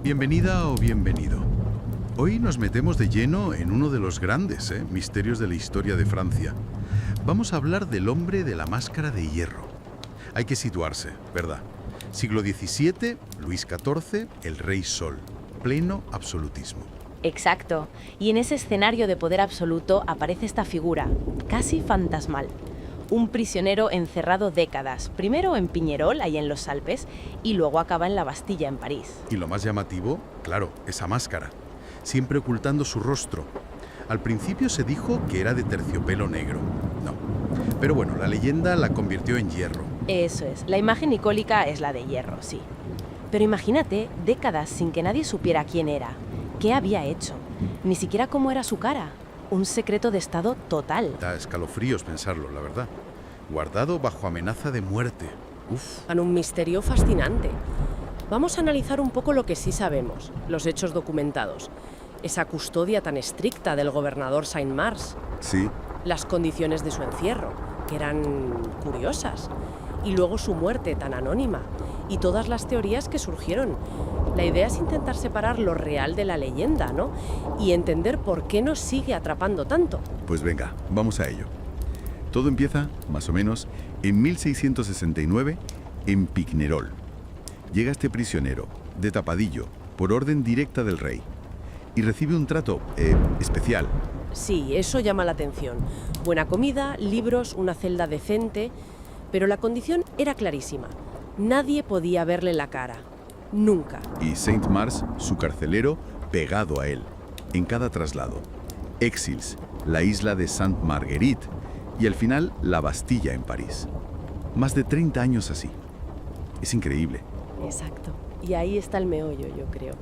Bienvenida o bienvenido. Hoy nos metemos de lleno en uno de los grandes misterios de la historia de Francia. Vamos a hablar del hombre de la máscara de hierro. Hay que situarse, ¿verdad? Siglo XVII, Luis XIV, el Rey Sol. Pleno absolutismo. Exacto. Y en ese escenario de poder absoluto aparece esta figura, casi fantasmal. Un prisionero encerrado décadas, primero en Piñerol, ahí en los Alpes, y luego acaba en la Bastilla, en París. Y lo más llamativo, claro, esa máscara, siempre ocultando su rostro. Al principio se dijo que era de terciopelo negro. No. Pero bueno, la leyenda la convirtió en hierro. Eso es. La imagen icónica es la de hierro, sí. Pero imagínate, décadas sin que nadie supiera quién era, qué había hecho, ni siquiera cómo era su cara. Un secreto de estado total. Da escalofríos pensarlo, la verdad. Guardado bajo amenaza de muerte. Uf. Un misterio fascinante. Vamos a analizar un poco lo que sí sabemos, los hechos documentados. Esa custodia tan estricta del gobernador Saint-Mars. Sí. Las condiciones de su encierro, que eran curiosas. Y luego su muerte tan anónima. Y todas las teorías que surgieron. La idea es intentar separar lo real de la leyenda, ¿no? Y entender por qué nos sigue atrapando tanto. Pues venga, vamos a ello. Todo empieza, más o menos, en 1669, en Piñerol. Llega este prisionero, de tapadillo, por orden directa del rey, y recibe un trato especial. Sí, eso llama la atención. Buena comida, libros, una celda decente, pero la condición era clarísima. Nadie podía verle la cara. Nunca. Y Saint-Mars, su carcelero, pegado a él, en cada traslado. Exils, la isla de Sainte-Marguerite, y al final la Bastilla en París. Más de 30 años así. Es increíble. Exacto. Y ahí está el meollo, yo creo.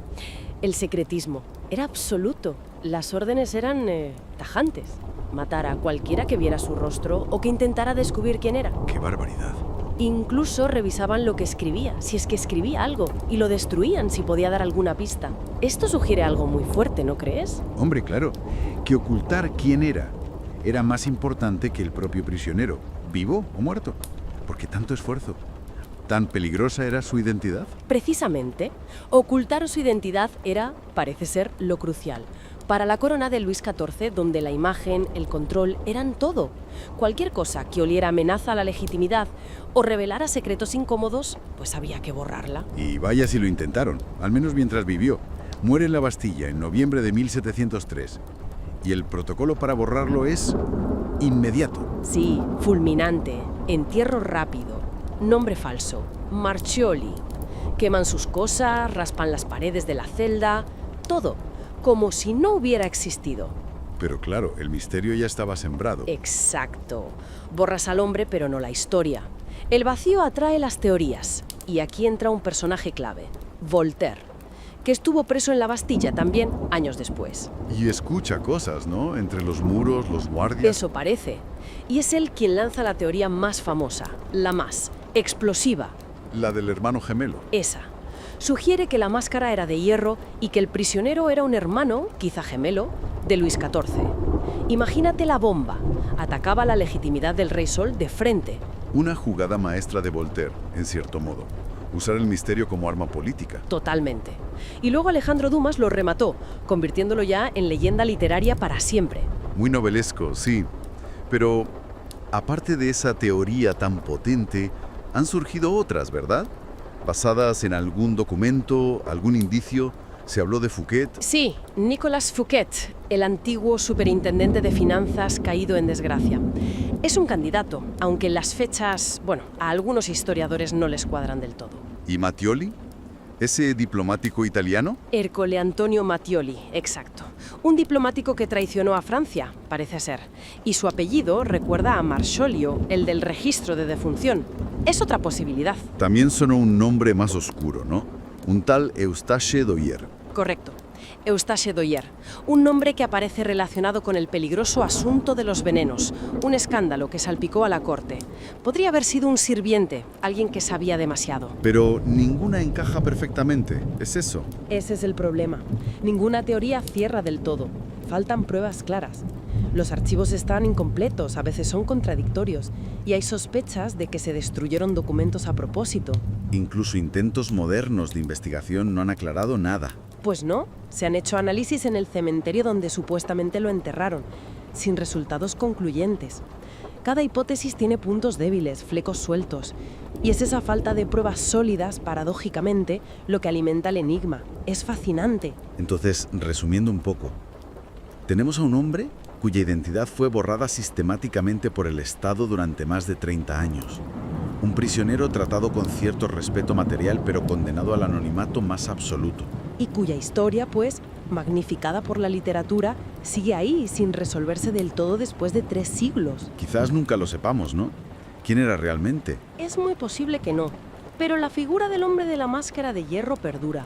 El secretismo era absoluto. Las órdenes eran tajantes. Matar a cualquiera que viera su rostro o que intentara descubrir quién era. ¡Qué barbaridad! Incluso revisaban lo que escribía, si es que escribía algo, y lo destruían si podía dar alguna pista. Esto sugiere algo muy fuerte, ¿no crees? Hombre, claro, que ocultar quién era más importante que el propio prisionero, vivo o muerto. ¿Por qué tanto esfuerzo? ¿Tan peligrosa era su identidad? Precisamente, ocultar su identidad era, parece ser, lo crucial. Para la corona de Luis XIV, donde la imagen, el control, eran todo. Cualquier cosa que oliera amenaza a la legitimidad o revelara secretos incómodos, pues había que borrarla. Y vaya si lo intentaron, al menos mientras vivió. Muere en la Bastilla en noviembre de 1703. Y el protocolo para borrarlo es inmediato. Sí, fulminante, entierro rápido, nombre falso, Marchioli. Queman sus cosas, raspan las paredes de la celda, todo, como si no hubiera existido. Pero claro, el misterio ya estaba sembrado. Exacto. Borras al hombre, pero no la historia. El vacío atrae las teorías. Y aquí entra un personaje clave, Voltaire, que estuvo preso en la Bastilla también años después. Y escucha cosas, ¿no? Entre los muros, los guardias. Eso parece. Y es él quien lanza la teoría más famosa, la más explosiva. La del hermano gemelo. Esa. Sugiere que la máscara era de hierro y que el prisionero era un hermano, quizá gemelo, de Luis XIV. Imagínate la bomba. Atacaba la legitimidad del Rey Sol de frente. Una jugada maestra de Voltaire, en cierto modo. Usar el misterio como arma política. Totalmente. Y luego Alejandro Dumas lo remató, convirtiéndolo ya en leyenda literaria para siempre. Muy novelesco, sí. Pero, aparte de esa teoría tan potente, han surgido otras, ¿verdad? Basadas en algún documento, algún indicio. ¿Se habló de Fouquet? Sí, Nicolas Fouquet, el antiguo superintendente de finanzas caído en desgracia. Es un candidato, aunque las fechas, a algunos historiadores no les cuadran del todo. ¿Y Mattioli? ¿Ese diplomático italiano? Ercole Antonio Mattioli, exacto. Un diplomático que traicionó a Francia, parece ser. Y su apellido recuerda a Marsolio, el del registro de defunción. Es otra posibilidad. También sonó un nombre más oscuro, ¿no? Un tal Eustache Doyer. Correcto. Eustache Doyer, un nombre que aparece relacionado con el peligroso asunto de los venenos, un escándalo que salpicó a la corte. Podría haber sido un sirviente, alguien que sabía demasiado. Pero ninguna encaja perfectamente, ¿es eso? Ese es el problema. Ninguna teoría cierra del todo. Faltan pruebas claras. Los archivos están incompletos, a veces son contradictorios, y hay sospechas de que se destruyeron documentos a propósito. Incluso intentos modernos de investigación no han aclarado nada. Pues no, se han hecho análisis en el cementerio donde supuestamente lo enterraron, sin resultados concluyentes. Cada hipótesis tiene puntos débiles, flecos sueltos, y es esa falta de pruebas sólidas, paradójicamente, lo que alimenta el enigma. Es fascinante. Entonces, resumiendo un poco, tenemos a un hombre cuya identidad fue borrada sistemáticamente por el Estado durante más de 30 años. Un prisionero tratado con cierto respeto material, pero condenado al anonimato más absoluto. Y cuya historia, pues, magnificada por la literatura, sigue ahí sin resolverse del todo después de 3 siglos. Quizás nunca lo sepamos, ¿no? ¿Quién era realmente? Es muy posible que no, pero la figura del hombre de la máscara de hierro perdura.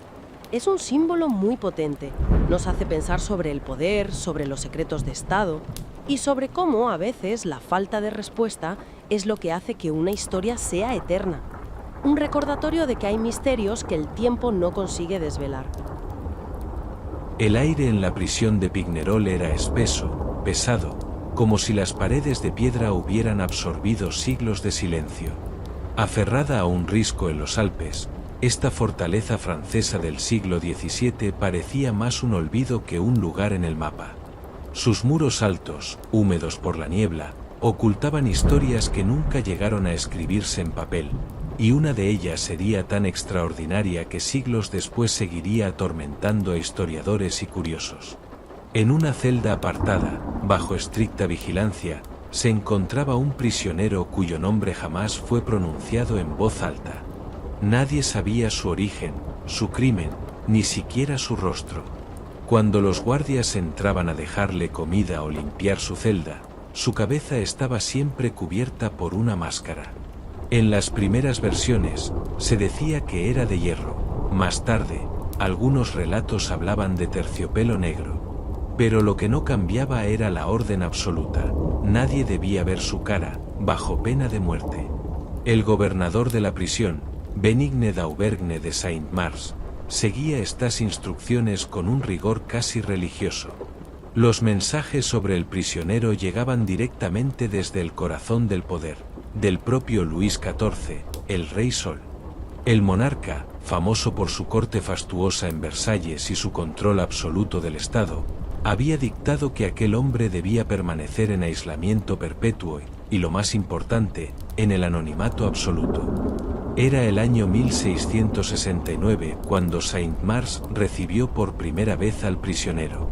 Es un símbolo muy potente. Nos hace pensar sobre el poder, sobre los secretos de Estado y sobre cómo, a veces, la falta de respuesta es lo que hace que una historia sea eterna. Un recordatorio de que hay misterios que el tiempo no consigue desvelar. El aire en la prisión de Pignerol era espeso, pesado, como si las paredes de piedra hubieran absorbido siglos de silencio. Aferrada a un risco en los Alpes, esta fortaleza francesa del siglo XVII parecía más un olvido que un lugar en el mapa. Sus muros altos, húmedos por la niebla, ocultaban historias que nunca llegaron a escribirse en papel, y una de ellas sería tan extraordinaria que siglos después seguiría atormentando a historiadores y curiosos. En una celda apartada, bajo estricta vigilancia, se encontraba un prisionero cuyo nombre jamás fue pronunciado en voz alta. Nadie sabía su origen, su crimen, ni siquiera su rostro. Cuando los guardias entraban a dejarle comida o limpiar su celda, su cabeza estaba siempre cubierta por una máscara. En las primeras versiones, se decía que era de hierro. Más tarde, algunos relatos hablaban de terciopelo negro. Pero lo que no cambiaba era la orden absoluta. Nadie debía ver su cara, bajo pena de muerte. El gobernador de la prisión, Benigne d'Auvergne de Saint-Mars, seguía estas instrucciones con un rigor casi religioso. Los mensajes sobre el prisionero llegaban directamente desde el corazón del poder, del propio Luis XIV, el Rey Sol. El monarca, famoso por su corte fastuosa en Versalles y su control absoluto del Estado, había dictado que aquel hombre debía permanecer en aislamiento perpetuo y, lo más importante, en el anonimato absoluto. Era el año 1669 cuando Saint-Mars recibió por primera vez al prisionero.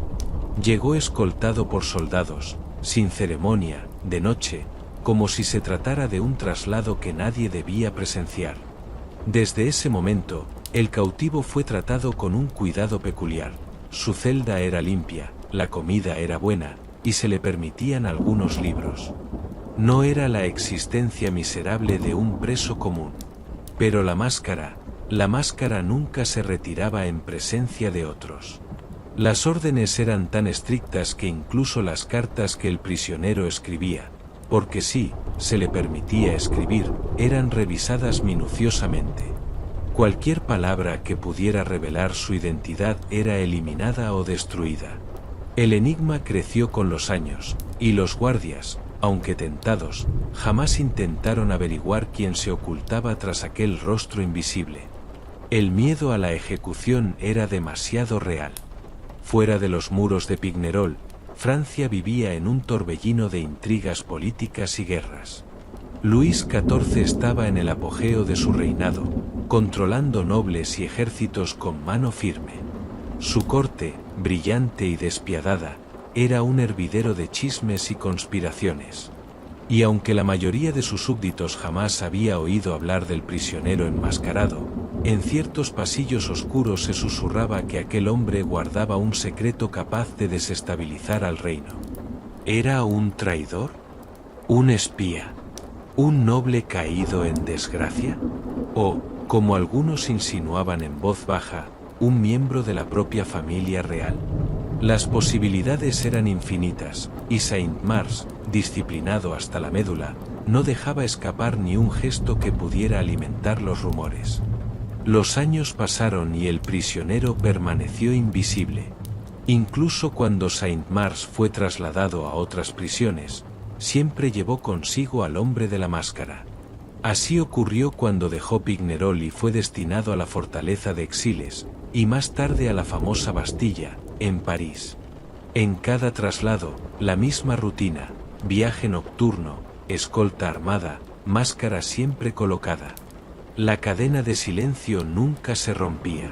Llegó escoltado por soldados, sin ceremonia, de noche, como si se tratara de un traslado que nadie debía presenciar. Desde ese momento, el cautivo fue tratado con un cuidado peculiar. Su celda era limpia, la comida era buena, y se le permitían algunos libros. No era la existencia miserable de un preso común. Pero la máscara nunca se retiraba en presencia de otros. Las órdenes eran tan estrictas que incluso las cartas que el prisionero escribía, porque sí, se le permitía escribir, eran revisadas minuciosamente. Cualquier palabra que pudiera revelar su identidad era eliminada o destruida. El enigma creció con los años, y los guardias, aunque tentados, jamás intentaron averiguar quién se ocultaba tras aquel rostro invisible. El miedo a la ejecución era demasiado real. Fuera de los muros de Pignerol, Francia vivía en un torbellino de intrigas políticas y guerras. Luis XIV estaba en el apogeo de su reinado, controlando nobles y ejércitos con mano firme. Su corte, brillante y despiadada, era un hervidero de chismes y conspiraciones. Y aunque la mayoría de sus súbditos jamás había oído hablar del prisionero enmascarado, en ciertos pasillos oscuros se susurraba que aquel hombre guardaba un secreto capaz de desestabilizar al reino. ¿Era un traidor? ¿Un espía? ¿Un noble caído en desgracia? ¿O, como algunos insinuaban en voz baja, un miembro de la propia familia real? Las posibilidades eran infinitas, y Saint-Mars, disciplinado hasta la médula, no dejaba escapar ni un gesto que pudiera alimentar los rumores. Los años pasaron y el prisionero permaneció invisible. Incluso cuando Saint-Mars fue trasladado a otras prisiones, siempre llevó consigo al hombre de la máscara. Así ocurrió cuando dejó Pignerol y fue destinado a la fortaleza de Exiles, y más tarde a la famosa Bastilla, en París. En cada traslado, la misma rutina: viaje nocturno, escolta armada, máscara siempre colocada. La cadena de silencio nunca se rompía.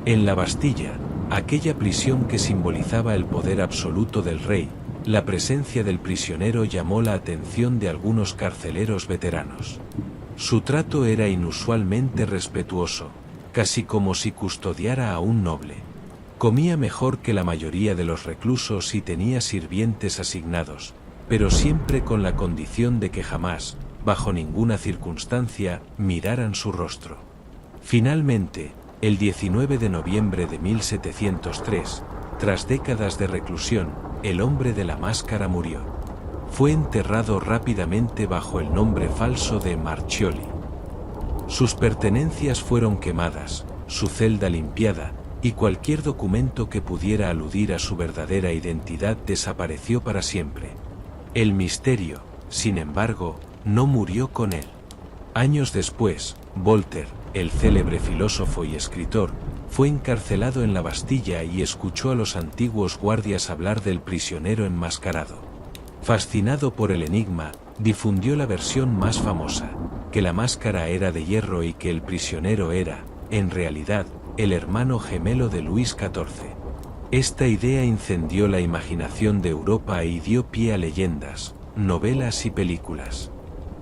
En la Bastilla, aquella prisión que simbolizaba el poder absoluto del rey, la presencia del prisionero llamó la atención de algunos carceleros veteranos. Su trato era inusualmente respetuoso, casi como si custodiara a un noble. Comía mejor que la mayoría de los reclusos y tenía sirvientes asignados, pero siempre con la condición de que jamás, bajo ninguna circunstancia, miraran su rostro. Finalmente, el 19 de noviembre de 1703, tras décadas de reclusión, el hombre de la máscara murió. Fue enterrado rápidamente bajo el nombre falso de Marchioli. Sus pertenencias fueron quemadas, su celda limpiada, y cualquier documento que pudiera aludir a su verdadera identidad desapareció para siempre. El misterio, sin embargo, no murió con él. Años después, Voltaire, el célebre filósofo y escritor, fue encarcelado en la Bastilla y escuchó a los antiguos guardias hablar del prisionero enmascarado. Fascinado por el enigma, difundió la versión más famosa, que la máscara era de hierro y que el prisionero era, en realidad, el hermano gemelo de Luis XIV. Esta idea incendió la imaginación de Europa y dio pie a leyendas, novelas y películas.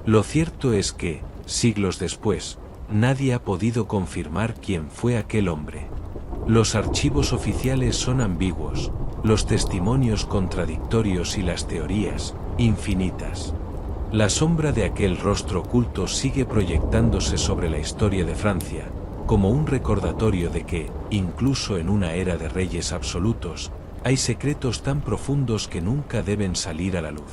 Lo cierto es que, siglos después, nadie ha podido confirmar quién fue aquel hombre. Los archivos oficiales son ambiguos, los testimonios contradictorios y las teorías, infinitas. La sombra de aquel rostro oculto sigue proyectándose sobre la historia de Francia, como un recordatorio de que, incluso en una era de reyes absolutos, hay secretos tan profundos que nunca deben salir a la luz.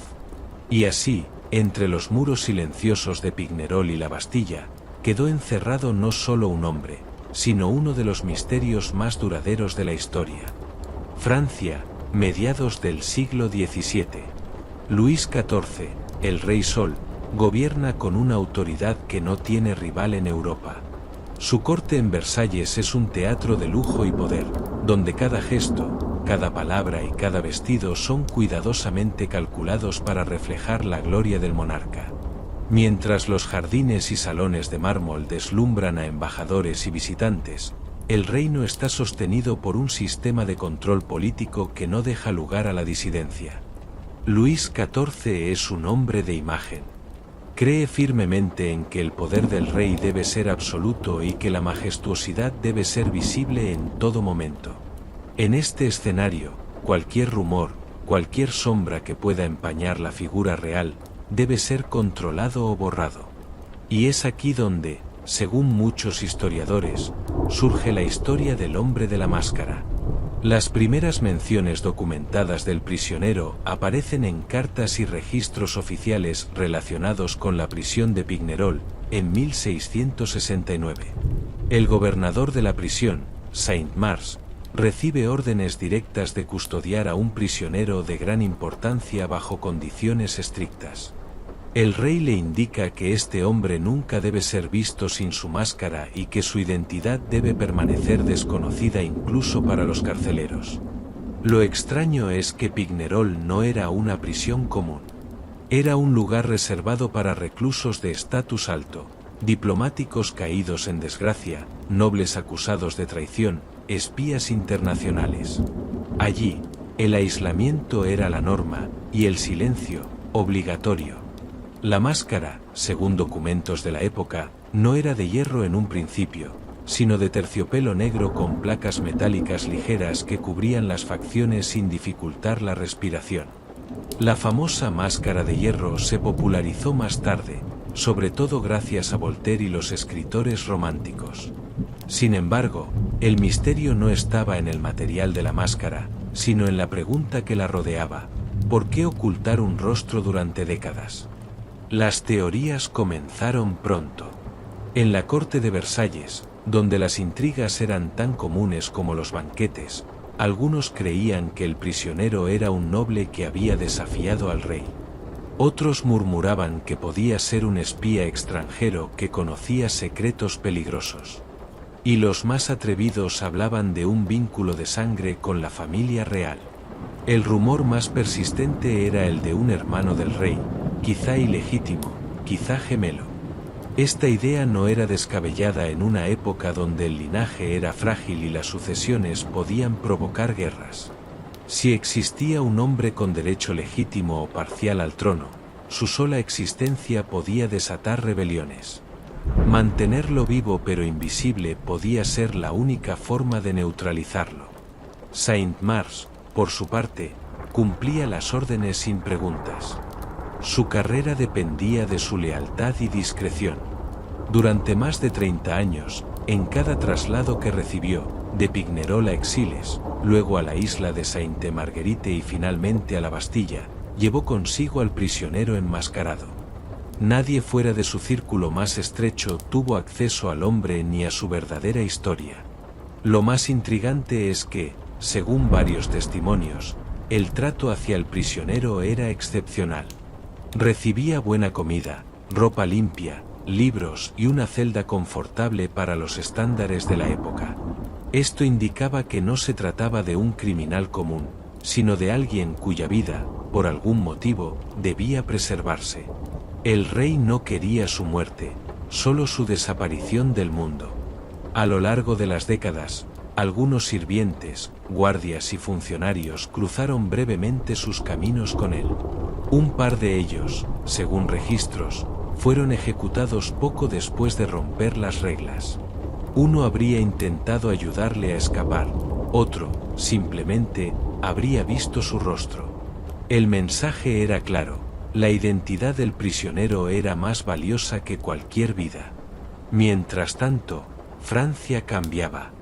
Y así, entre los muros silenciosos de Pignerol y la Bastilla, quedó encerrado no solo un hombre, sino uno de los misterios más duraderos de la historia. Francia, mediados del siglo XVII. Luis XIV, el Rey Sol, gobierna con una autoridad que no tiene rival en Europa. Su corte en Versalles es un teatro de lujo y poder, donde cada gesto, cada palabra y cada vestido son cuidadosamente calculados para reflejar la gloria del monarca. Mientras los jardines y salones de mármol deslumbran a embajadores y visitantes, el reino está sostenido por un sistema de control político que no deja lugar a la disidencia. Luis XIV es un hombre de imagen. Cree firmemente en que el poder del rey debe ser absoluto y que la majestuosidad debe ser visible en todo momento. En este escenario, cualquier rumor, cualquier sombra que pueda empañar la figura real, debe ser controlado o borrado. Y es aquí donde, según muchos historiadores, surge la historia del hombre de la máscara. Las primeras menciones documentadas del prisionero aparecen en cartas y registros oficiales relacionados con la prisión de Pignerol, en 1669. El gobernador de la prisión, Saint-Mars, recibe órdenes directas de custodiar a un prisionero de gran importancia bajo condiciones estrictas. El rey le indica que este hombre nunca debe ser visto sin su máscara y que su identidad debe permanecer desconocida incluso para los carceleros. Lo extraño es que Pignerol no era una prisión común. Era un lugar reservado para reclusos de estatus alto, diplomáticos caídos en desgracia, nobles acusados de traición, espías internacionales. Allí, el aislamiento era la norma y el silencio, obligatorio. La máscara, según documentos de la época, no era de hierro en un principio, sino de terciopelo negro con placas metálicas ligeras que cubrían las facciones sin dificultar la respiración. La famosa máscara de hierro se popularizó más tarde, sobre todo gracias a Voltaire y los escritores románticos. Sin embargo, el misterio no estaba en el material de la máscara, sino en la pregunta que la rodeaba: ¿por qué ocultar un rostro durante décadas? Las teorías comenzaron pronto. En la corte de Versalles, donde las intrigas eran tan comunes como los banquetes, Algunos creían que el prisionero era un noble que había desafiado al rey. Otros murmuraban que podía ser un espía extranjero que conocía secretos peligrosos. Y los más atrevidos hablaban de un vínculo de sangre con la familia real. El rumor más persistente era el de un hermano del rey, quizá ilegítimo, quizá gemelo. Esta idea no era descabellada en una época donde el linaje era frágil y las sucesiones podían provocar guerras. Si existía un hombre con derecho legítimo o parcial al trono, su sola existencia podía desatar rebeliones. Mantenerlo vivo pero invisible podía ser la única forma de neutralizarlo. Saint-Mars, por su parte, cumplía las órdenes sin preguntas. Su carrera dependía de su lealtad y discreción. Durante más de 30 años, en cada traslado que recibió, de Pignerol a Exilles, luego a la isla de Sainte-Marguerite y finalmente a la Bastilla, llevó consigo al prisionero enmascarado. Nadie fuera de su círculo más estrecho tuvo acceso al hombre ni a su verdadera historia. Lo más intrigante es que, según varios testimonios, el trato hacia el prisionero era excepcional. Recibía buena comida, ropa limpia, libros y una celda confortable para los estándares de la época. Esto indicaba que no se trataba de un criminal común, sino de alguien cuya vida, por algún motivo, debía preservarse. El rey no quería su muerte, solo su desaparición del mundo. A lo largo de las décadas, algunos sirvientes, guardias y funcionarios cruzaron brevemente sus caminos con él. Un par de ellos, según registros, fueron ejecutados poco después de romper las reglas. Uno habría intentado ayudarle a escapar, otro, simplemente, habría visto su rostro. El mensaje era claro, la identidad del prisionero era más valiosa que cualquier vida. Mientras tanto, Francia cambiaba.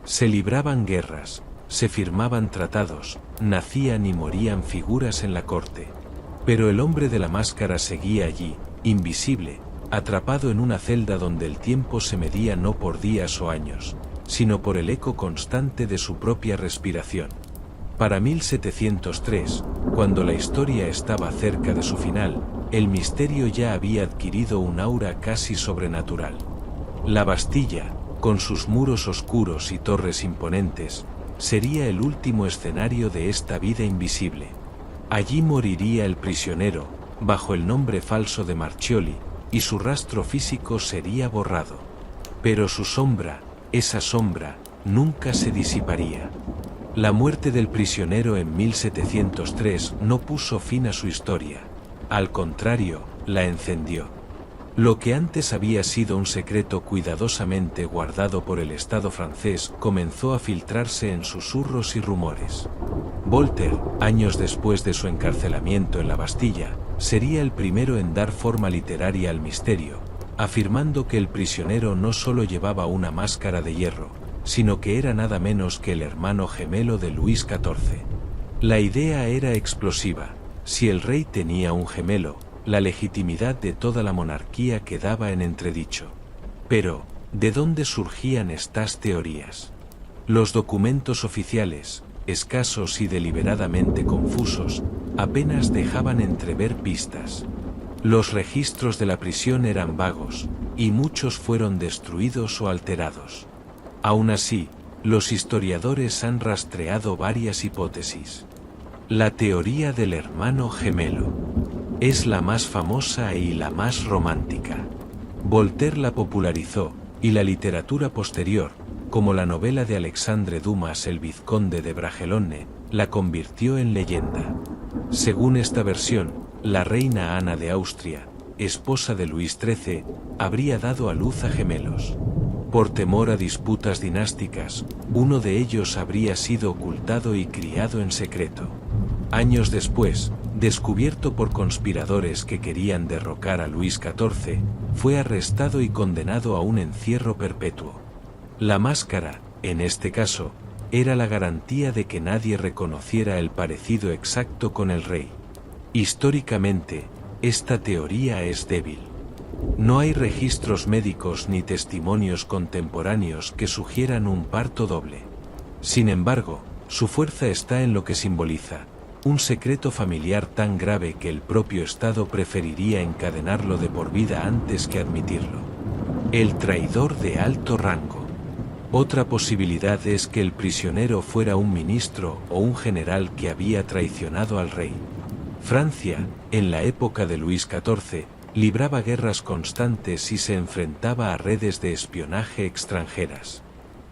Se libraban guerras, se firmaban tratados, nacían y morían figuras en la corte. Pero el hombre de la máscara seguía allí, invisible, atrapado en una celda donde el tiempo se medía no por días o años, sino por el eco constante de su propia respiración. Para 1703, cuando la historia estaba cerca de su final, el misterio ya había adquirido un aura casi sobrenatural. La Bastilla, con sus muros oscuros y torres imponentes, sería el último escenario de esta vida invisible. Allí moriría el prisionero, bajo el nombre falso de Marchioli, y su rastro físico sería borrado. Pero su sombra, esa sombra, nunca se disiparía. La muerte del prisionero en 1703 no puso fin a su historia. Al contrario, la encendió. Lo que antes había sido un secreto cuidadosamente guardado por el Estado francés comenzó a filtrarse en susurros y rumores. Voltaire, años después de su encarcelamiento en la Bastilla, sería el primero en dar forma literaria al misterio, afirmando que el prisionero no solo llevaba una máscara de hierro, sino que era nada menos que el hermano gemelo de Luis XIV. La idea era explosiva. Si el rey tenía un gemelo, la legitimidad de toda la monarquía quedaba en entredicho. Pero, ¿de dónde surgían estas teorías? Los documentos oficiales, escasos y deliberadamente confusos, apenas dejaban entrever pistas. Los registros de la prisión eran vagos, y muchos fueron destruidos o alterados. Aún así, los historiadores han rastreado varias hipótesis. La teoría del hermano gemelo es la más famosa y la más romántica. Voltaire la popularizó, y la literatura posterior, como la novela de Alexandre Dumas El vizconde de Bragelonne, la convirtió en leyenda. Según esta versión, la reina Ana de Austria, esposa de Luis XIII, habría dado a luz a gemelos. Por temor a disputas dinásticas, uno de ellos habría sido ocultado y criado en secreto. Años después, descubierto por conspiradores que querían derrocar a Luis XIV, fue arrestado y condenado a un encierro perpetuo. La máscara, en este caso, era la garantía de que nadie reconociera el parecido exacto con el rey. Históricamente, esta teoría es débil. No hay registros médicos ni testimonios contemporáneos que sugieran un parto doble. Sin embargo, Su fuerza está en lo que simboliza, un secreto familiar tan grave que el propio Estado preferiría encadenarlo de por vida antes que admitirlo. El traidor de alto rango. Otra posibilidad es que el prisionero fuera un ministro o un general que había traicionado al rey. Francia, en la época de Luis XIV, libraba guerras constantes y se enfrentaba a redes de espionaje extranjeras.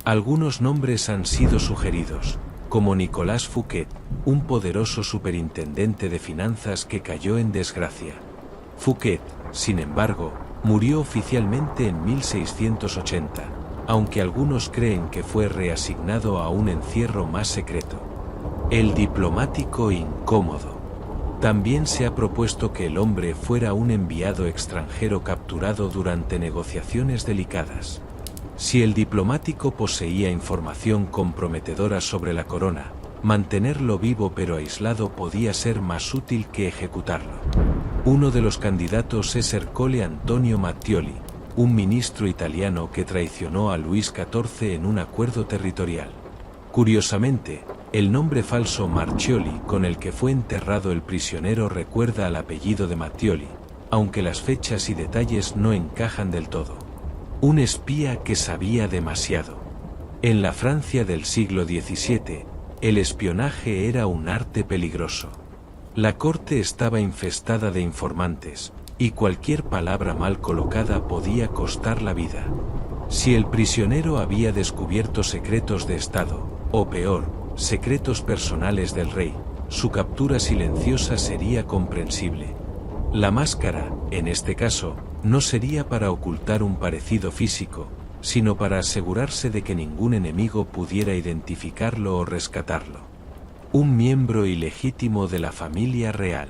Algunos nombres han sido sugeridos, como Nicolas Fouquet, un poderoso superintendente de finanzas que cayó en desgracia. Fouquet, sin embargo, murió oficialmente en 1680, aunque algunos creen que fue reasignado a un encierro más secreto. El diplomático incómodo. También se ha propuesto que el hombre fuera un enviado extranjero capturado durante negociaciones delicadas. Si el diplomático poseía información comprometedora sobre la corona, mantenerlo vivo pero aislado podía ser más útil que ejecutarlo. Uno de los candidatos es Ercole Antonio Mattioli, un ministro italiano que traicionó a Luis XIV en un acuerdo territorial. Curiosamente, el nombre falso Marchioli con el que fue enterrado el prisionero recuerda al apellido de Mattioli, aunque las fechas y detalles no encajan del todo. Un espía que sabía demasiado. En la Francia del siglo XVII, el espionaje era un arte peligroso. La corte estaba infestada de informantes, y cualquier palabra mal colocada podía costar la vida. Si el prisionero había descubierto secretos de Estado, o peor, secretos personales del rey, su captura silenciosa sería comprensible. La máscara, en este caso, no sería para ocultar un parecido físico, sino para asegurarse de que ningún enemigo pudiera identificarlo o rescatarlo. Un miembro ilegítimo de la familia real.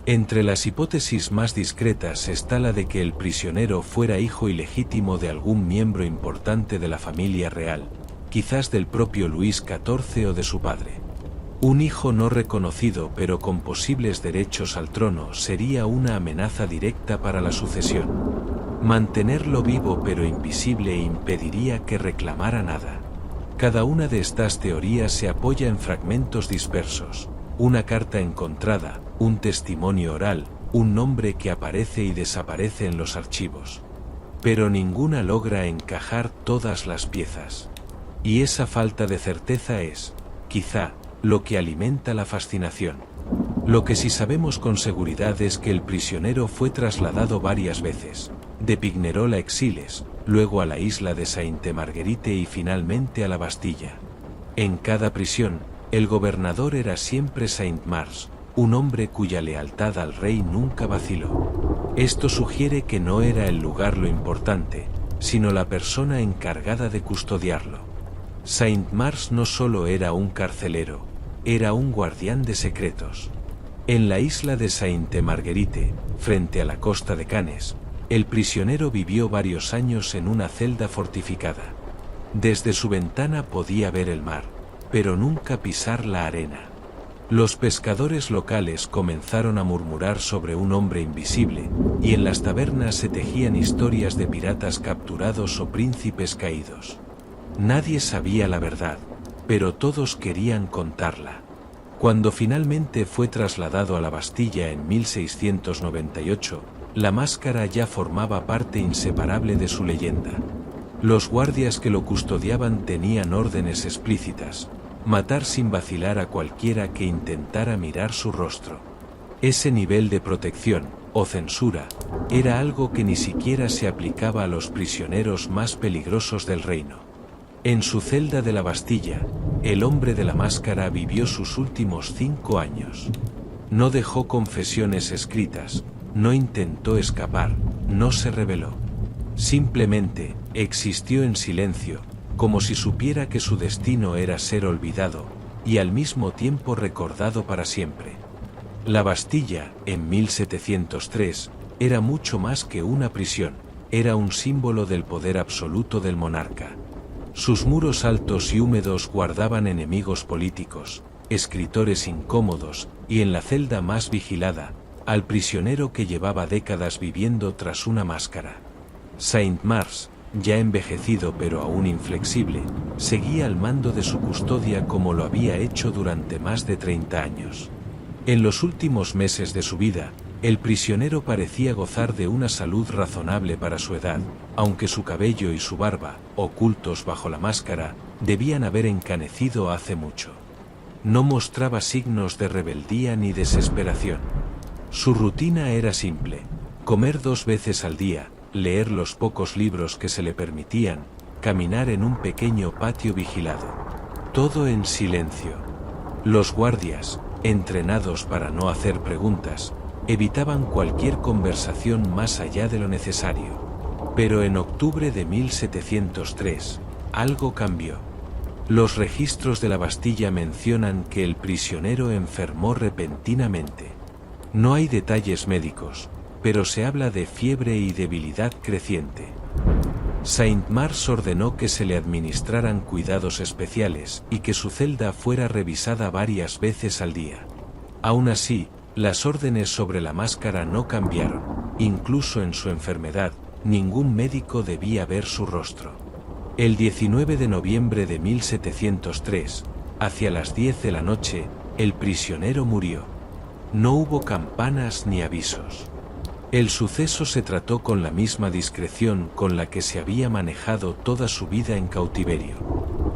Entre las hipótesis más discretas está la de que el prisionero fuera hijo ilegítimo de algún miembro importante de la familia real, quizás del propio Luis XIV o de su padre. Un hijo no reconocido pero con posibles derechos al trono sería una amenaza directa para la sucesión. Mantenerlo vivo pero invisible impediría que reclamara nada. Cada una de estas teorías se apoya en fragmentos dispersos, una carta encontrada, un testimonio oral, un nombre que aparece y desaparece en los archivos. Pero ninguna logra encajar todas las piezas. Y esa falta de certeza es, quizá, lo que alimenta la fascinación. Lo que sí sabemos con seguridad es que el prisionero fue trasladado varias veces, de Pignerol a Exiles, luego a la isla de Sainte-Marguerite y finalmente a la Bastilla. En cada prisión, el gobernador era siempre Saint-Mars, un hombre cuya lealtad al rey nunca vaciló. Esto sugiere que no era el lugar lo importante, sino la persona encargada de custodiarlo. Saint-Mars no solo era un carcelero, era un guardián de secretos. En la isla de Sainte-Marguerite, frente a la costa de Cannes, el prisionero vivió varios años en una celda fortificada. Desde su ventana podía ver el mar, pero nunca pisar la arena. Los pescadores locales comenzaron a murmurar sobre un hombre invisible, y en las tabernas se tejían historias de piratas capturados o príncipes caídos. Nadie sabía la verdad, pero todos querían contarla. Cuando finalmente fue trasladado a la Bastilla en 1698, la máscara ya formaba parte inseparable de su leyenda. Los guardias que lo custodiaban tenían órdenes explícitas: matar sin vacilar a cualquiera que intentara mirar su rostro. Ese nivel de protección, o censura, era algo que ni siquiera se aplicaba a los prisioneros más peligrosos del reino. En su celda de la Bastilla, el hombre de la máscara vivió sus últimos 5 años. No dejó confesiones escritas, no intentó escapar, no se rebeló. Simplemente existió en silencio, como si supiera que su destino era ser olvidado, y al mismo tiempo recordado para siempre. La Bastilla, en 1703, era mucho más que una prisión, era un símbolo del poder absoluto del monarca. Sus muros altos y húmedos guardaban enemigos políticos, escritores incómodos, y en la celda más vigilada, al prisionero que llevaba décadas viviendo tras una máscara. Saint-Mars, ya envejecido pero aún inflexible, seguía al mando de su custodia como lo había hecho durante más de 30 años. En los últimos meses de su vida, el prisionero parecía gozar de una salud razonable para su edad, aunque su cabello y su barba, ocultos bajo la máscara, debían haber encanecido hace mucho. No mostraba signos de rebeldía ni desesperación. Su rutina era simple: comer 2 veces al día, leer los pocos libros que se le permitían, caminar en un pequeño patio vigilado. Todo en silencio. Los guardias, entrenados para no hacer preguntas, evitaban cualquier conversación más allá de lo necesario. Pero en octubre de 1703, algo cambió. Los registros de la Bastilla mencionan que el prisionero enfermó repentinamente. No hay detalles médicos, pero se habla de fiebre y debilidad creciente. Saint-Mars ordenó que se le administraran cuidados especiales y que su celda fuera revisada varias veces al día. Aún así, las órdenes sobre la máscara no cambiaron. Incluso en su enfermedad, ningún médico debía ver su rostro. El 19 de noviembre de 1703, hacia las 10 de la noche, el prisionero murió. No hubo campanas ni avisos. El suceso se trató con la misma discreción con la que se había manejado toda su vida en cautiverio.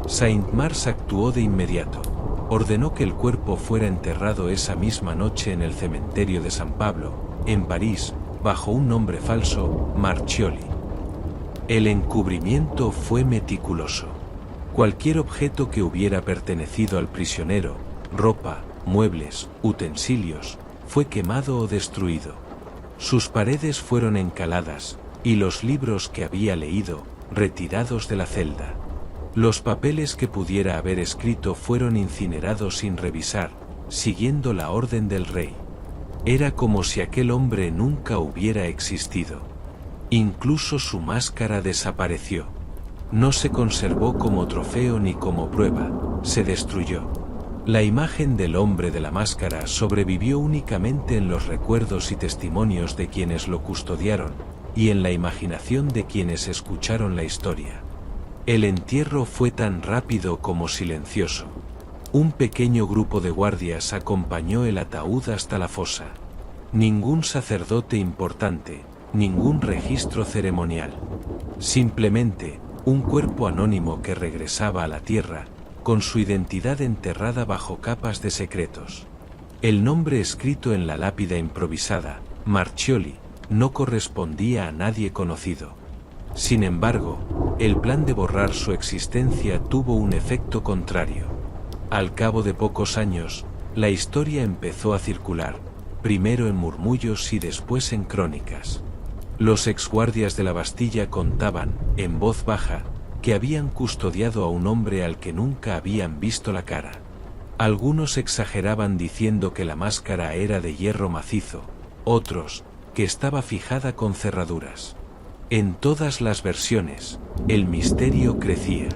Saint-Mars actuó de inmediato. Ordenó que el cuerpo fuera enterrado esa misma noche en el cementerio de San Pablo, en París, bajo un nombre falso, Marchioli. El encubrimiento fue meticuloso. Cualquier objeto que hubiera pertenecido al prisionero, ropa, muebles, utensilios, fue quemado o destruido. Sus paredes fueron encaladas, y los libros que había leído, retirados de la celda. Los papeles que pudiera haber escrito fueron incinerados sin revisar, siguiendo la orden del rey. Era como si aquel hombre nunca hubiera existido. Incluso su máscara desapareció. No se conservó como trofeo ni como prueba, se destruyó. La imagen del hombre de la máscara sobrevivió únicamente en los recuerdos y testimonios de quienes lo custodiaron, y en la imaginación de quienes escucharon la historia. El entierro fue tan rápido como silencioso. Un pequeño grupo de guardias acompañó el ataúd hasta la fosa. Ningún sacerdote importante, ningún registro ceremonial. Simplemente, un cuerpo anónimo que regresaba a la tierra, con su identidad enterrada bajo capas de secretos. El nombre escrito en la lápida improvisada, Marchioli, no correspondía a nadie conocido. Sin embargo, el plan de borrar su existencia tuvo un efecto contrario. Al cabo de pocos años, la historia empezó a circular, primero en murmullos y después en crónicas. Los exguardias de la Bastilla contaban, en voz baja, que habían custodiado a un hombre al que nunca habían visto la cara. Algunos exageraban diciendo que la máscara era de hierro macizo, otros, que estaba fijada con cerraduras. En todas las versiones, el misterio crecía.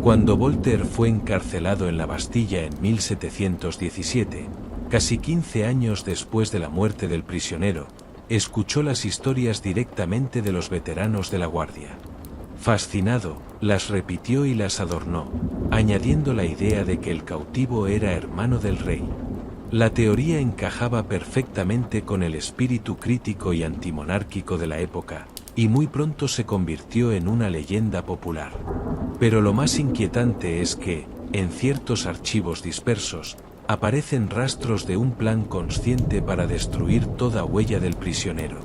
Cuando Voltaire fue encarcelado en la Bastilla en 1717, casi 15 años después de la muerte del prisionero, escuchó las historias directamente de los veteranos de la guardia. Fascinado, las repitió y las adornó, añadiendo la idea de que el cautivo era hermano del rey. La teoría encajaba perfectamente con el espíritu crítico y antimonárquico de la época, y muy pronto se convirtió en una leyenda popular. Pero lo más inquietante es que, en ciertos archivos dispersos, aparecen rastros de un plan consciente para destruir toda huella del prisionero.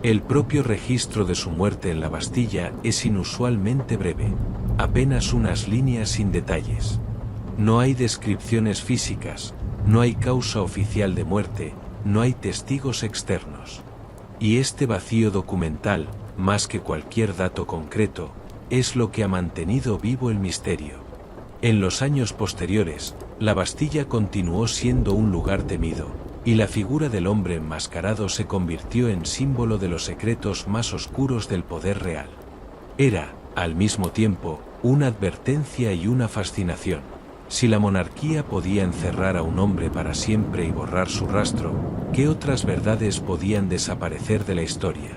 El propio registro de su muerte en la Bastilla es inusualmente breve, apenas unas líneas sin detalles. No hay descripciones físicas, no hay causa oficial de muerte, no hay testigos externos. Y este vacío documental, más que cualquier dato concreto, es lo que ha mantenido vivo el misterio. En los años posteriores, la Bastilla continuó siendo un lugar temido, y la figura del hombre enmascarado se convirtió en símbolo de los secretos más oscuros del poder real. Era, al mismo tiempo, una advertencia y una fascinación. Si la monarquía podía encerrar a un hombre para siempre y borrar su rastro, ¿qué otras verdades podían desaparecer de la historia?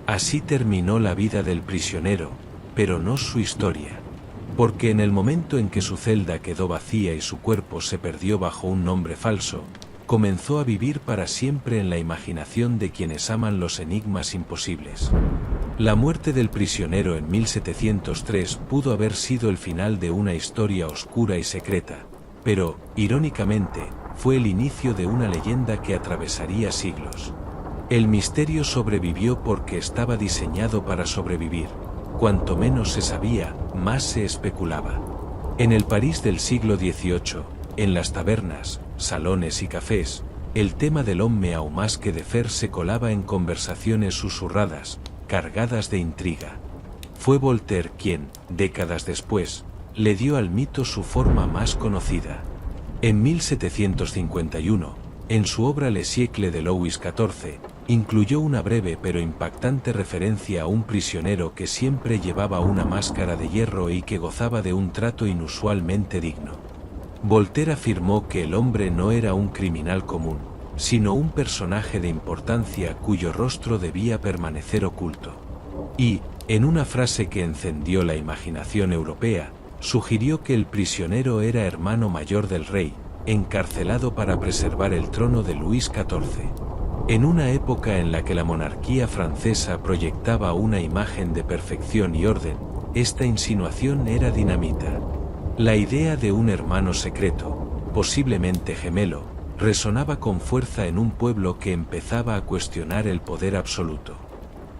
Así terminó la vida del prisionero, pero no su historia. Porque en el momento en que su celda quedó vacía y su cuerpo se perdió bajo un nombre falso, comenzó a vivir para siempre en la imaginación de quienes aman los enigmas imposibles. La muerte del prisionero en 1703 pudo haber sido el final de una historia oscura y secreta, pero, irónicamente, fue el inicio de una leyenda que atravesaría siglos. El misterio sobrevivió porque estaba diseñado para sobrevivir. Cuanto menos se sabía, más se especulaba. En el París del siglo XVIII, en las tabernas, salones y cafés, el tema del homme au masque de fer se colaba en conversaciones susurradas, cargadas de intriga. Fue Voltaire quien, décadas después, le dio al mito su forma más conocida. En 1751, en su obra Le siècle de Louis XIV, incluyó una breve pero impactante referencia a un prisionero que siempre llevaba una máscara de hierro y que gozaba de un trato inusualmente digno. Voltaire afirmó que el hombre no era un criminal común, sino un personaje de importancia cuyo rostro debía permanecer oculto. Y, en una frase que encendió la imaginación europea, sugirió que el prisionero era hermano mayor del rey, encarcelado para preservar el trono de Luis XIV. En una época en la que la monarquía francesa proyectaba una imagen de perfección y orden, esta insinuación era dinamita. La idea de un hermano secreto, posiblemente gemelo, resonaba con fuerza en un pueblo que empezaba a cuestionar el poder absoluto.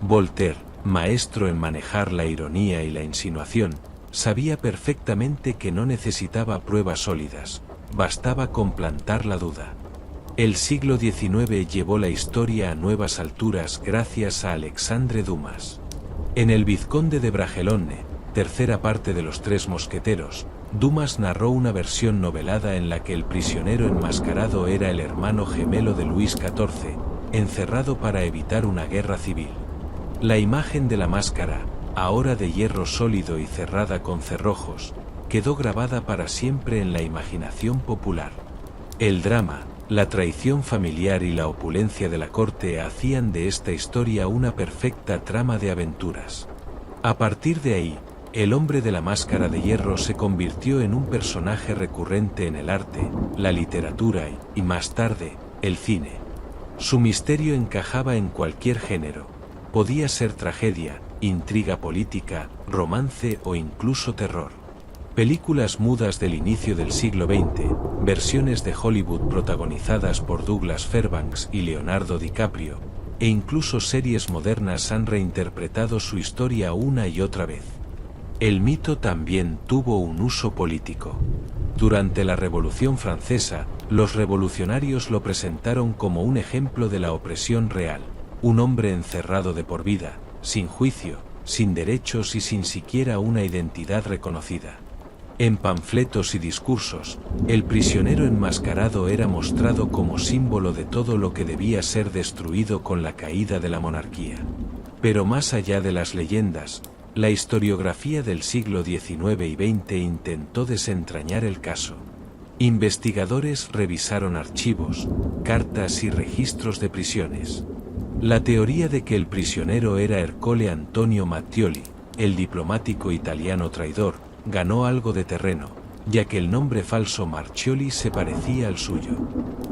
Voltaire, maestro en manejar la ironía y la insinuación, sabía perfectamente que no necesitaba pruebas sólidas, bastaba con plantar la duda. El siglo XIX llevó la historia a nuevas alturas gracias a Alexandre Dumas. En El Vizconde de Bragelonne, tercera parte de Los Tres Mosqueteros, Dumas narró una versión novelada en la que el prisionero enmascarado era el hermano gemelo de Luis XIV, encerrado para evitar una guerra civil. La imagen de la máscara, ahora de hierro sólido y cerrada con cerrojos, quedó grabada para siempre en la imaginación popular. El drama, la traición familiar y la opulencia de la corte hacían de esta historia una perfecta trama de aventuras. A partir de ahí, el hombre de la máscara de hierro se convirtió en un personaje recurrente en el arte, la literatura y, más tarde, el cine. Su misterio encajaba en cualquier género. Podía ser tragedia, intriga política, romance o incluso terror. Películas mudas del inicio del siglo XX, versiones de Hollywood protagonizadas por Douglas Fairbanks y Leonardo DiCaprio, e incluso series modernas han reinterpretado su historia una y otra vez. El mito también tuvo un uso político. Durante la Revolución Francesa, los revolucionarios lo presentaron como un ejemplo de la opresión real, un hombre encerrado de por vida, sin juicio, sin derechos y sin siquiera una identidad reconocida. En panfletos y discursos, el prisionero enmascarado era mostrado como símbolo de todo lo que debía ser destruido con la caída de la monarquía. Pero más allá de las leyendas, la historiografía del siglo XIX y XX intentó desentrañar el caso. Investigadores revisaron archivos, cartas y registros de prisiones. La teoría de que el prisionero era Ercole Antonio Mattioli, el diplomático italiano traidor, ganó algo de terreno, ya que el nombre falso Marchioli se parecía al suyo.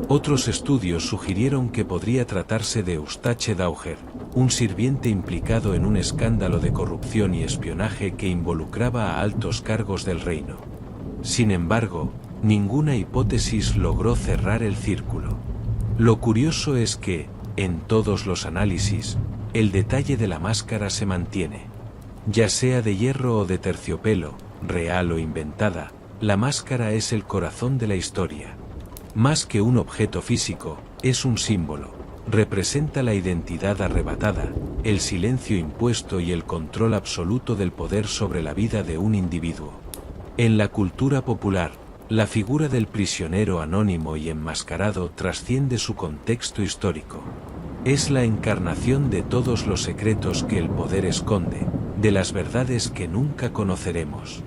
Otros estudios sugirieron que podría tratarse de Eustache Dauger, un sirviente implicado en un escándalo de corrupción y espionaje que involucraba a altos cargos del reino. Sin embargo, ninguna hipótesis logró cerrar el círculo. Lo curioso es que, en todos los análisis, el detalle de la máscara se mantiene. Ya sea de hierro o de terciopelo, real o inventada, la máscara es el corazón de la historia. Más que un objeto físico, es un símbolo. Representa la identidad arrebatada, el silencio impuesto y el control absoluto del poder sobre la vida de un individuo. En la cultura popular, la figura del prisionero anónimo y enmascarado trasciende su contexto histórico. Es la encarnación de todos los secretos que el poder esconde, de las verdades que nunca conoceremos.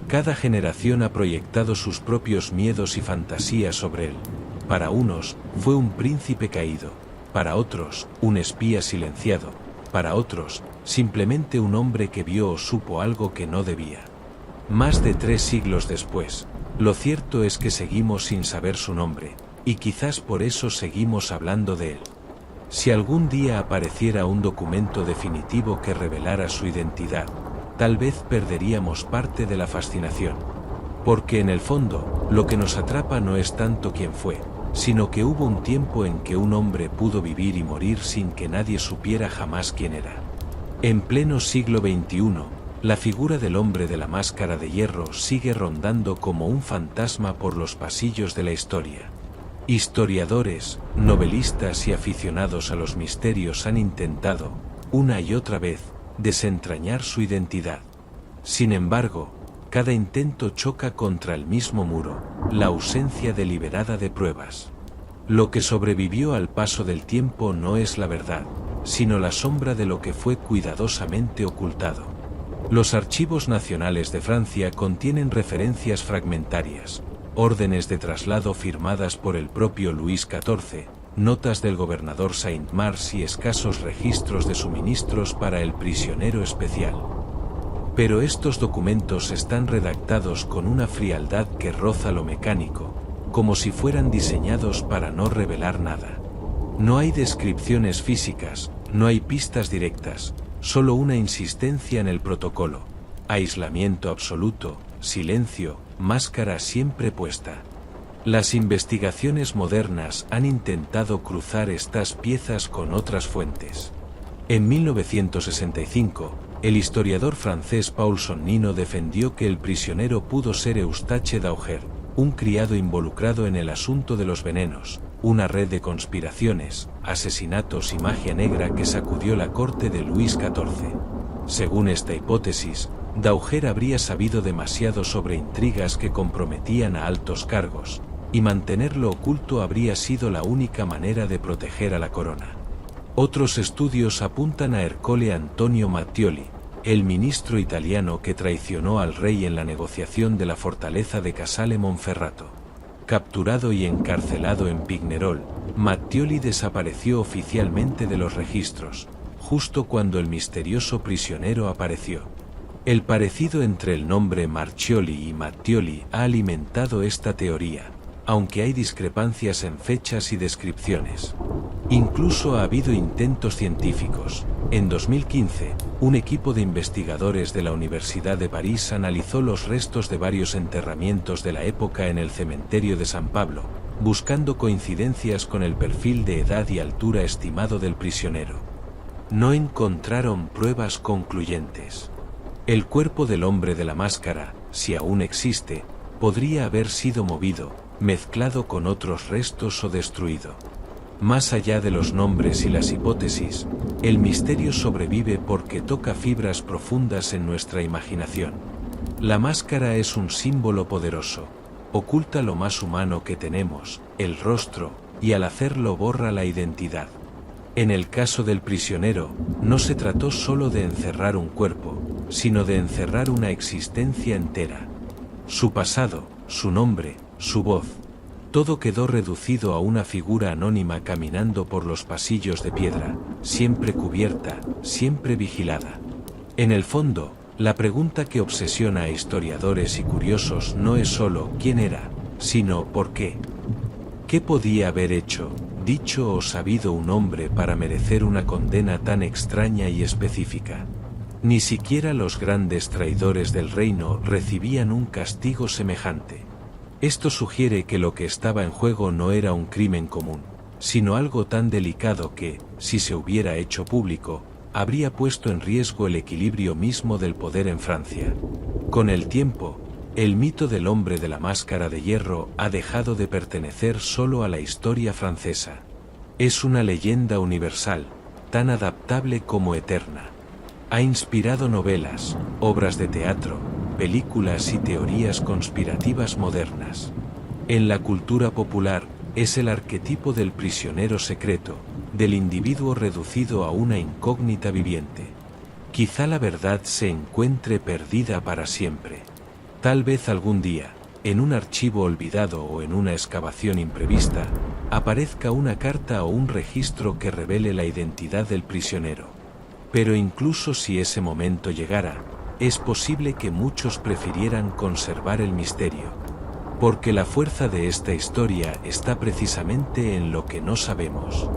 Cada generación ha proyectado sus propios miedos y fantasías sobre él. Para unos, fue un príncipe caído. Para otros, un espía silenciado. Para otros, simplemente un hombre que vio o supo algo que no debía. Más de 3 siglos después, lo cierto es que seguimos sin saber su nombre, y quizás por eso seguimos hablando de él. Si algún día apareciera un documento definitivo que revelara su identidad, tal vez perderíamos parte de la fascinación. Porque en el fondo, lo que nos atrapa no es tanto quién fue, sino que hubo un tiempo en que un hombre pudo vivir y morir sin que nadie supiera jamás quién era. En pleno siglo XXI, la figura del hombre de la máscara de hierro sigue rondando como un fantasma por los pasillos de la historia. Historiadores, novelistas y aficionados a los misterios han intentado, una y otra vez, desentrañar su identidad. Sin embargo, cada intento choca contra el mismo muro, la ausencia deliberada de pruebas. Lo que sobrevivió al paso del tiempo no es la verdad, sino la sombra de lo que fue cuidadosamente ocultado. Los archivos nacionales de Francia contienen referencias fragmentarias, órdenes de traslado firmadas por el propio Luis XIV, notas del gobernador Saint-Mars y escasos registros de suministros para el prisionero especial. Pero estos documentos están redactados con una frialdad que roza lo mecánico, como si fueran diseñados para no revelar nada. No hay descripciones físicas, no hay pistas directas, solo una insistencia en el protocolo, aislamiento absoluto, silencio, máscara siempre puesta. Las investigaciones modernas han intentado cruzar estas piezas con otras fuentes. En 1965, el historiador francés Paul Sonnino defendió que el prisionero pudo ser Eustache d'Auger, un criado involucrado en el asunto de los venenos, una red de conspiraciones, asesinatos y magia negra que sacudió la corte de Luis XIV. Según esta hipótesis, d'Auger habría sabido demasiado sobre intrigas que comprometían a altos cargos, y mantenerlo oculto habría sido la única manera de proteger a la corona. Otros estudios apuntan a Ercole Antonio Mattioli, el ministro italiano que traicionó al rey en la negociación de la fortaleza de Casale Monferrato. Capturado y encarcelado en Pignerol, Mattioli desapareció oficialmente de los registros, justo cuando el misterioso prisionero apareció. El parecido entre el nombre Marchioli y Mattioli ha alimentado esta teoría, aunque hay discrepancias en fechas y descripciones. Incluso ha habido intentos científicos. En 2015, un equipo de investigadores de la Universidad de París analizó los restos de varios enterramientos de la época en el cementerio de San Pablo, buscando coincidencias con el perfil de edad y altura estimado del prisionero. No encontraron pruebas concluyentes. El cuerpo del hombre de la máscara, si aún existe, podría haber sido movido, mezclado con otros restos o destruido. Más allá de los nombres y las hipótesis, el misterio sobrevive porque toca fibras profundas en nuestra imaginación. La máscara es un símbolo poderoso, oculta lo más humano que tenemos, el rostro, y al hacerlo borra la identidad. En el caso del prisionero, no se trató solo de encerrar un cuerpo, sino de encerrar una existencia entera. Su pasado, su nombre, su voz, todo quedó reducido a una figura anónima caminando por los pasillos de piedra, siempre cubierta, siempre vigilada. En el fondo, la pregunta que obsesiona a historiadores y curiosos no es solo quién era, sino por qué. ¿Qué podía haber hecho, dicho o sabido un hombre para merecer una condena tan extraña y específica? Ni siquiera los grandes traidores del reino recibían un castigo semejante. Esto sugiere que lo que estaba en juego no era un crimen común, sino algo tan delicado que, si se hubiera hecho público, habría puesto en riesgo el equilibrio mismo del poder en Francia. Con el tiempo, el mito del hombre de la máscara de hierro ha dejado de pertenecer solo a la historia francesa. Es una leyenda universal, tan adaptable como eterna. Ha inspirado novelas, obras de teatro, películas y teorías conspirativas modernas. En la cultura popular, es el arquetipo del prisionero secreto, del individuo reducido a una incógnita viviente. Quizá la verdad se encuentre perdida para siempre. Tal vez algún día, en un archivo olvidado o en una excavación imprevista, aparezca una carta o un registro que revele la identidad del prisionero. Pero incluso si ese momento llegara, es posible que muchos prefirieran conservar el misterio. Porque la fuerza de esta historia está precisamente en lo que no sabemos.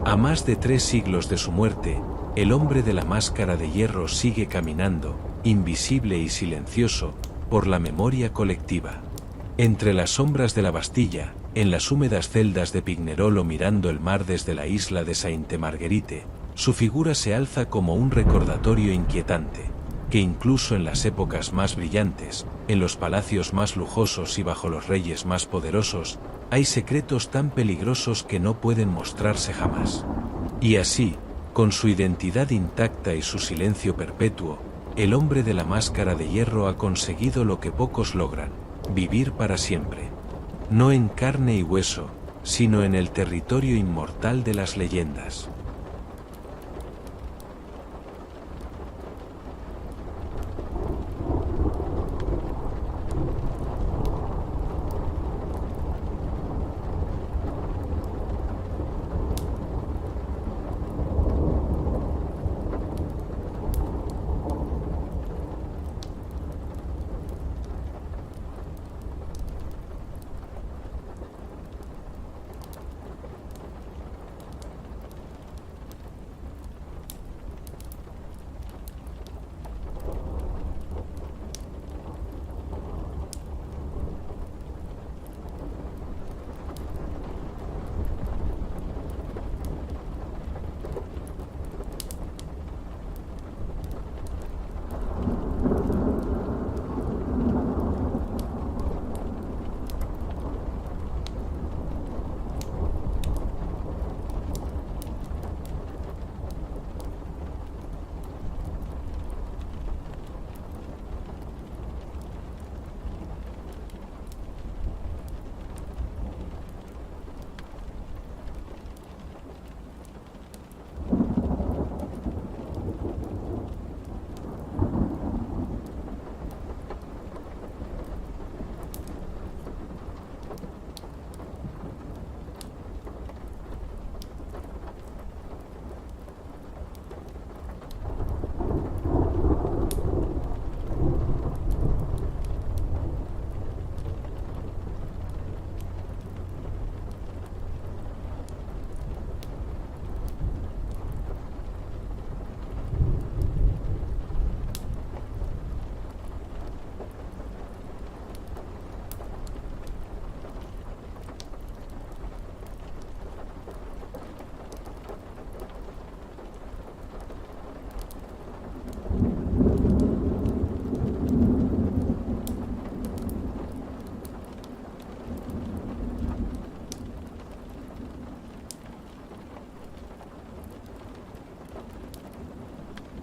A más de 3 siglos de su muerte, el hombre de la máscara de hierro sigue caminando, invisible y silencioso, por la memoria colectiva. Entre las sombras de la Bastilla, en las húmedas celdas de Pignerol o mirando el mar desde la isla de Sainte-Marguerite, su figura se alza como un recordatorio inquietante, que incluso en las épocas más brillantes, en los palacios más lujosos y bajo los reyes más poderosos, hay secretos tan peligrosos que no pueden mostrarse jamás. Y así, con su identidad intacta y su silencio perpetuo, el hombre de la máscara de hierro ha conseguido lo que pocos logran: vivir para siempre. No en carne y hueso, sino en el territorio inmortal de las leyendas.